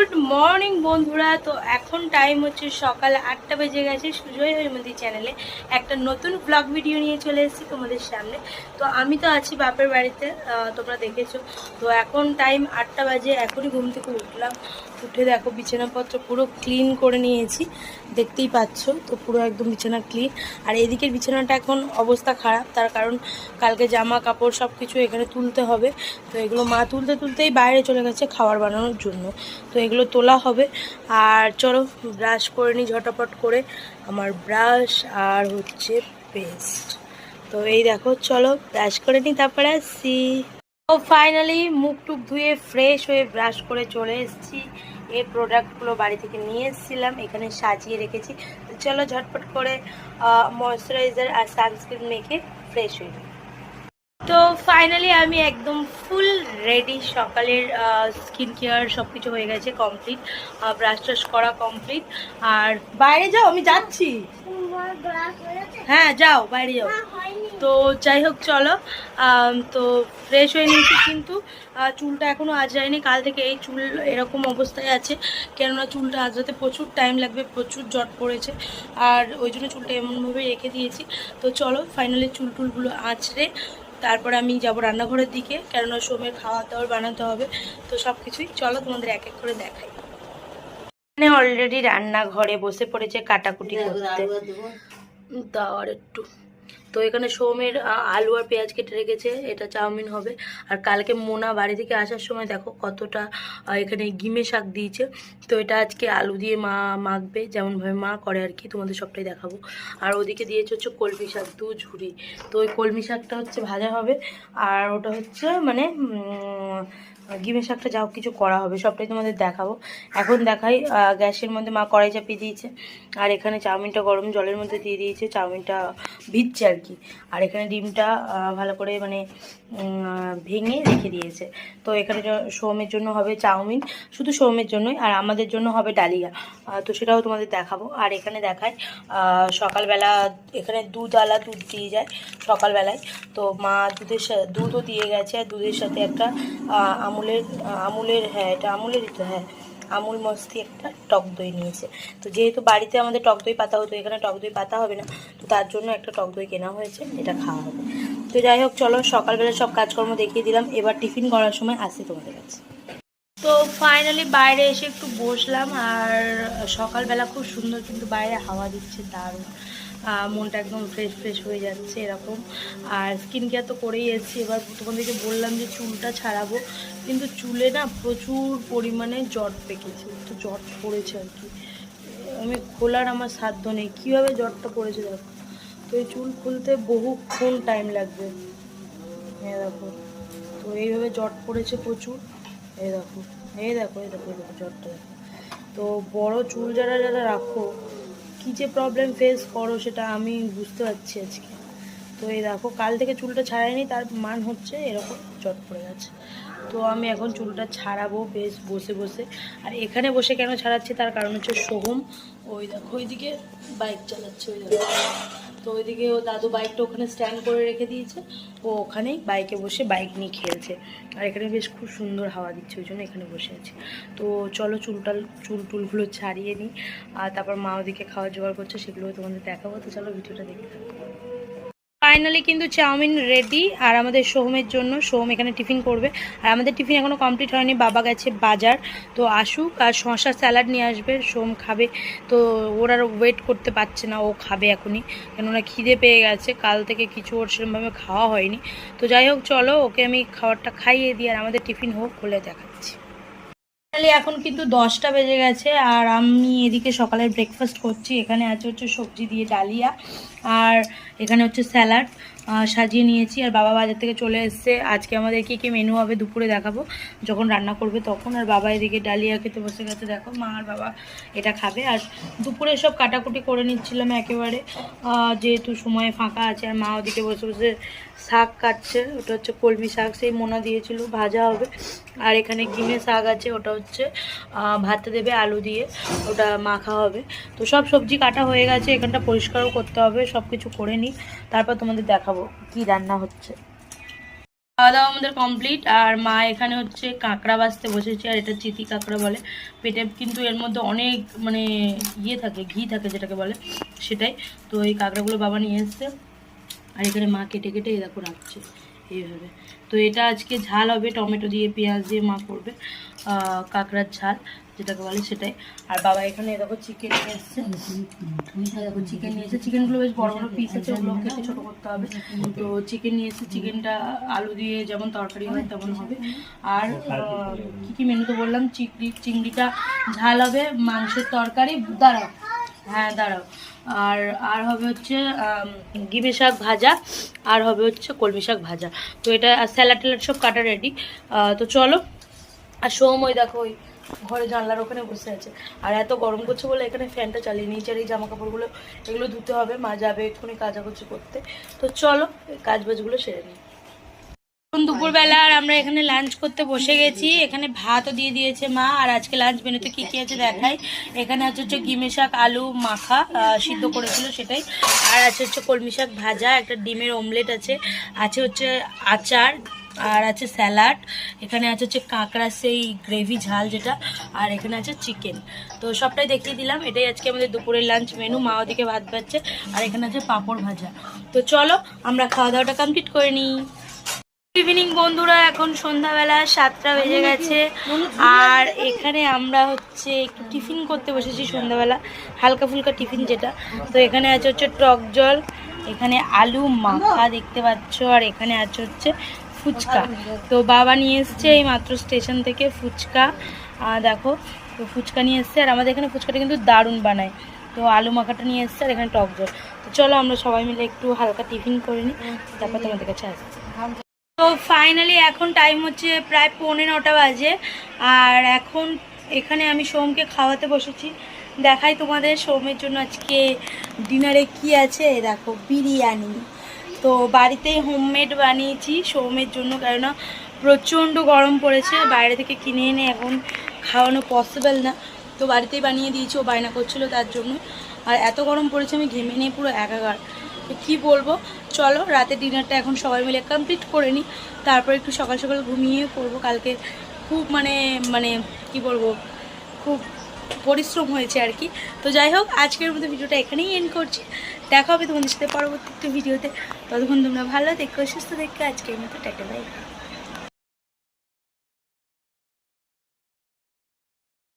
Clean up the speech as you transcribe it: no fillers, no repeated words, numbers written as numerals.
Good morning বন্ধুরা। তো এখন টাইম হচ্ছে সকাল 8টা বেজে গেছে। সুজয় হৈমন্তী চ্যানেলে একটা নতুন ব্লগ ভিডিও নিয়ে চলে এসেছি তোমাদের সামনে। তো আমি তো আছি বাপের বাড়িতে, তোমরা দেখেছো। তো এখন টাইম 8টা বাজে, এখনই ঘুম থেকে উঠলাম। উঠে দেখো বিছানাপত্র পুরো ক্লিন করে নিয়েছি, দেখতেই পাচ্ছ। তো পুরো একদম বিছানা ক্লিন। আর এদিকের বিছানাটা এখন অবস্থা খারাপ, তার কারণ কালকে জামা কাপড় সব কিছু এখানে তুলতে হবে। তো এগুলো মা তুলতেই বাইরে চলে গেছে খাবার বানানোর জন্য। তো এগুলো তোলা হবে। আর চলো ব্রাশ করে নিই ঝটাপট করে। আমার ব্রাশ আর হচ্ছে পেস্ট। তো এই দেখো, চলো ব্রাশ করে নিই, তারপরে আসছি। তো ফাইনালি মুখ টুক ধুয়ে ফ্রেশ হয়ে ব্রাশ করে চলে এসেছি। এই প্রোডাক্টগুলো বাড়ি থেকে নিয়ে এসেছিলাম, এখানে সাজিয়ে রেখেছি। তো চলো ঝটপট করে ময়শ্চারাইজার আর সানস্ক্রিন মেখে ফ্রেশ হয়ে নিই। তো ফাইনালি আমি একদম ফুল রেডি। সকালের স্কিন কেয়ার সব কিছু হয়ে গেছে কমপ্লিট, ব্রাশ ট্রাশ করা কমপ্লিট। আর বাইরে যাও, আমি যাচ্ছি। হ্যাঁ যাও, বাইরে যাও। তো যাই হোক চলো, তো ফ্রেশ হয়ে নিয়েছি, কিন্তু চুলটা এখনও আঁচড়ায়নি। কাল থেকে এই চুল এরকম অবস্থায় আছে, কেননা চুলটা আঁচড়াতে প্রচুর টাইম লাগবে, প্রচুর জট পড়েছে। আর ওই জন্য চুলটা এমনভাবে রেখে দিয়েছি। তো চলো ফাইনালি চুল টুলগুলো আঁচড়ে তারপরে আমি যাব রান্নাঘরের দিকে, কেননা সোমের খাওয়া দাওয়ার বানাতে হবে। তো সব কিছুই চলো তোমাদের এক এক করে দেখাই। এখানে অলরেডি রান্নাঘরে বসে পড়েছে কাটাকুটি করতে। দাও আর একটু। তো এখানে সোমের আলু আর পেঁয়াজ কেটে রেখেছে, এটা চাউমিন হবে। আর কালকে মোনা বাড়ি থেকে আসার সময় দেখো কতটা এখানে গিমে শাক দিয়েছে। তো এটা আজকে আলু দিয়ে মা মাখবে, যেমনভাবে মা করে আর কি, তোমাদের সবটাই দেখাবো। আর ওদিকে দিয়েছে হচ্ছে কলমি শাক, 2 ঝুড়ি। তো ওই কলমি শাকটা হচ্ছে ভাজা হবে, আর ওটা হচ্ছে মানে গিমে শাকটা যাও কিছু করা হবে, সবটাই তোমাদের দেখাবো। এখন দেখাই, গ্যাসের মধ্যে মা কড়াই চাপিয়ে দিয়েছে। আর এখানে চাউমিনটা গরম জলের মধ্যে দিয়ে দিয়েছে, চাউমিনটা ভিজছে আর কি। আর এখানে ডিমটা ভালো করে মানে ভেঙে রেখে দিয়েছে। তো এখানে সোমের জন্য হবে চাউমিন, শুধু সোমের জন্যই, আর আমাদের জন্য হবে ডালিয়া। তো সেটাও তোমাদের দেখাবো। আর এখানে দেখায় সকালবেলা এখানে দুধওয়ালা দুধ দিয়ে যায় সকালবেলায়। তো মা দুধও দিয়ে গেছে, আর দুধের সাথে একটা আমুলের হ্যাঁ এটা আমুলেরই তো, হ্যাঁ আমুল মস্তি একটা টক দই নিয়েছে। তো যেহেতু বাড়িতে আমাদের টক দই পাতা হতো, এখানে টক দই পাতা হবে না, তো তার জন্য একটা টক দই কেনা হয়েছে, এটা খাওয়া হবে। তো যাই হোক চলো, সকালবেলা সব কাজকর্ম দেখিয়ে দিলাম, এবার টিফিন করার সময় আসছি তোমাদের কাছে। তো ফাইনালি বাইরে এসে একটু বসলাম। আর সকালবেলা খুব সুন্দর কিন্তু বাইরে হাওয়া দিচ্ছে, দারুণ। মনটা একদম ফ্রেশ ফ্রেশ হয়ে যাচ্ছে এরকম। আর স্কিন কেয়ার তো করেই এসেছি। এবার তোমাদেরকে বললাম যে চুলটা ছাড়াবো, কিন্তু চুলে না প্রচুর পরিমাণে জট পেকেছে, তো জট পড়েছে আর কি। আমি খোলার আমার সাধ্য নেই, কীভাবে জটটা পড়েছে দেখো। তো এই চুল খুলতে বহুক্ষণ টাইম লাগবে। হ্যাঁ দেখো, তো এইভাবে জট পড়েছে প্রচুর। এই দেখো এই দেখো এই দেখো এই দেখো জটটা দেখো। তো বড় চুল যারা যারা রাখো, কী যে প্রবলেম ফেস করো সেটা আমি বুঝতে পারছি আজকে। তো এই দেখো কাল থেকে চুলটা ছাড়াইনি, তার মান হচ্ছে এরকম জট পড়ে গেছে। তো আমি এখন চুলটা ছাড়াবো বেশ বসে বসে। আর এখানে বসে কেন ছাড়াচ্ছি, তার কারণ হচ্ছে সোহম ওই দেখো ওইদিকে বাইক চালাচ্ছে, ওই দেখো। তো ওইদিকে ও দাদু বাইকটা ওখানে স্ট্যান্ড করে রেখে দিয়েছে, ও ওখানেই বাইকে বসে বাইক নিয়ে খেলছে। আর এখানে বেশ খুব সুন্দর হাওয়া দিচ্ছে, ওই জন্য এখানে বসে আছি। তো চলো চুল টুলগুলো ছাড়িয়ে নিই, আর তারপর মা ওদিকে খাওয়া জোগাড় করছে, সেগুলো তোমাদের দেখাবো। তো চলো ভিডিওটা দেখতে থাকো। ফাইনালি কিন্তু চাউমিন রেডি, আর আমাদের সোহমের জন্য, সোহম এখানে টিফিন করবে। আর আমাদের টিফিন এখনও কমপ্লিট হয়নি, বাবা গেছে বাজার। তো আসুক আর শসা স্যালাড নিয়ে আসবে, সোহম খাবে। তো ওর আর ওয়েট করতে পারছে না, ও খাবে এখনই, কেননা খিদে পেয়ে গেছে, কাল থেকে কিছু ওর সেরকমভাবে খাওয়া হয়নি। তো যাই হোক চলো, ওকে আমি খাবারটা খাইয়ে দিই, আর আমাদের টিফিন হোক, খুলে দেখাচ্ছি। এখন কিন্তু 10টা বেজে গেছে, আর আমি এদিকে সকালের ব্রেকফাস্ট করছি। এখানে আছে হচ্ছে সবজি দিয়ে ডালিয়া, আর এখানে হচ্ছে স্যালাড সাজিয়ে নিয়েছি। আর বাবা বাজার থেকে চলে এসছে, আজকে আমাদের কী কী মেনু হবে দুপুরে দেখাবো যখন রান্না করবে তখন। আর বাবা এদিকে ডালিয়া খেতে বসে গেছে, দেখো মা আর বাবা এটা খাবে। আর দুপুরে সব কাটাকুটি করে নিচ্ছিলাম একেবারে, যেহেতু সময় ফাঁকা আছে। আর মা ওদিকে বসে বসে শাক কাটছে, ওটা হচ্ছে কলমি শাক, সেই মোনা দিয়েছিল, ভাজা হবে। আর এখানে গিমে শাক আছে, ওটা হচ্ছে ভাতে দেবে আলু দিয়ে, ওটা মাখা হবে। তো সব সবজি কাটা হয়ে গেছে, এখানটা পরিষ্কারও করতে হবে, সব কিছু করে নিই, তারপর তোমাদের দেখাবো কি রান্না হচ্ছে। খাওয়া দাওয়া আমাদের কমপ্লিট। আর মা এখানে হচ্ছে কাঁকড়া বাছতে বসেছে, আর এটা চিতি কাঁকড়া বলে। পেটে কিন্তু এর মধ্যে অনেক মানে ইয়ে থাকে, ঘি থাকে যেটাকে বলে, সেটাই। তো এই কাঁকড়াগুলো বাবা নিয়ে এসছে, আর এখানে মা কেটে কেটে এই দেখো রাখছে এইভাবে। তো এটা আজকে ঝাল হবে, টমেটো দিয়ে পেঁয়াজ দিয়ে মা করবে কাঁকড়ার ঝাল যেটাকে বলে, সেটাই। আর বাবা এখানে দেখো চিকেন নিয়ে এসছে, দেখো চিকেন নিয়ে এসে, চিকেনগুলো বেশ বড় বড় পিস আছে, ওগুলো কেটে ছোটো করতে হবে। তো চিকেন নিয়ে এসে, চিকেনটা আলু দিয়ে যেমন তরকারি হয় তেমন হবে। আর কী কী মেনু তো বললাম, চিংড়িটা ঝাল হবে, মাংসের তরকারি, দাঁড়াও হ্যাঁ দাঁড়াও, আর আর হবে হচ্ছে গিমে শাক ভাজা, আর হবে হচ্ছে কলমি শাক ভাজা। তো এটা স্যালাড ট্যালাড সব কাটা রেডি। তো চলো। আর সোম ওই দেখো ওই ঘরে জানলার ওখানে বসে আছে। আর এত গরম করছে বলে এখানে ফ্যানটা চালিয়ে নিয়েছে। আর এই জামা কাপড়গুলো এগুলো ধুতে হবে, মা যাবে এক্ষুনি কাচাকুচি করতে। তো চলো কাজ বাজগুলো সেরে নিই। দুপুরবেলা আর আমরা এখানে লাঞ্চ করতে বসে গেছি। এখানে ভাতও দিয়ে দিয়েছে মা। আর আজকে লাঞ্চ মেনুতে কি কি আছে দেখাই। এখানে আছে হচ্ছে গিমে শাক আলু মাখা সিদ্ধ করেছিল সেটাই, আর আছে হচ্ছে কলমি শাক ভাজা, একটা ডিমের অমলেট আছে, আছে হচ্ছে আচার, আর আছে স্যালাড, এখানে আছে হচ্ছে কাঁকড়া সেই গ্রেভি ঝাল যেটা, আর এখানে আছে চিকেন। তো সবটাই দেখিয়ে দিলাম। এটাই আজকে আমাদের দুপুরের লাঞ্চ মেনু। মা ওদিকে ভাত বাচ্ছে, আর এখানে আছে পাঁপড় ভাজা। তো চলো আমরা খাওয়া দাওয়াটা কমপ্লিট করে নিই। ইভিনিং বন্ধুরা, এখন সন্ধ্যাবেলা 7টা বেজে গেছে। আর এখানে আমরা হচ্ছে একটু টিফিন করতে বসেছি সন্ধ্যাবেলা, হালকা ফুলকা টিফিন যেটা। তো এখানে আছে হচ্ছে টক জল, এখানে আলু মাখা দেখতে পাচ্ছ, আর এখানে আছে হচ্ছে ফুচকা। তো বাবা নিয়ে এসছে এই মাত্র স্টেশন থেকে ফুচকা, দেখো। তো ফুচকা নিয়ে এসছে, আর আমাদের এখানে ফুচকাটা কিন্তু দারুণ বানায়। তো আলু মাখাটা নিয়ে এসছে, আর এখানে টক জল। তো চলো আমরা সবাই মিলে একটু হালকা টিফিন করে নিই, তারপর তোমাদের কাছে আসছি। তো ফাইনালি এখন টাইম হচ্ছে প্রায় 9:45 বাজে। আর এখন এখানে আমি সোমকে খাওয়াতে বসেছি। দেখাই তোমাদের সোমের জন্য আজকে ডিনারে কি আছে। দেখো বিরিয়ানি, তো বাড়িতেই হোমমেড বানিয়েছি সোমের জন্য, কেননা প্রচণ্ড গরম পড়েছে, বাইরে থেকে কিনে এনে এখন খাওয়ানো পসিবল না। তো বাড়িতেই বানিয়ে দিয়েছি, ও বায়না করছিলো তার জন্য। আর এত গরম পড়েছে, আমি ঘেমে নিয়ে পুরো একাকার। তো কী বলবো, চলো রাতে ডিনারটা এখন সবাই মিলে কমপ্লিট করে নিই, তারপর একটু সকাল সকাল ঘুমিয়ে পড়বো। কালকে খুব মানে কি বলবো, খুব পরিশ্রম হয়েছে আর কি। তো যাই হোক, আজকের মতো ভিডিওটা এখানেই এন্ড করছি। দেখা হবে তোমাদের সাথে পরবর্তী একটু ভিডিওতে। ততক্ষণ তোমরা ভালো দেখো, সুস্থ দেখো। আজকের মতো টাটা বাই।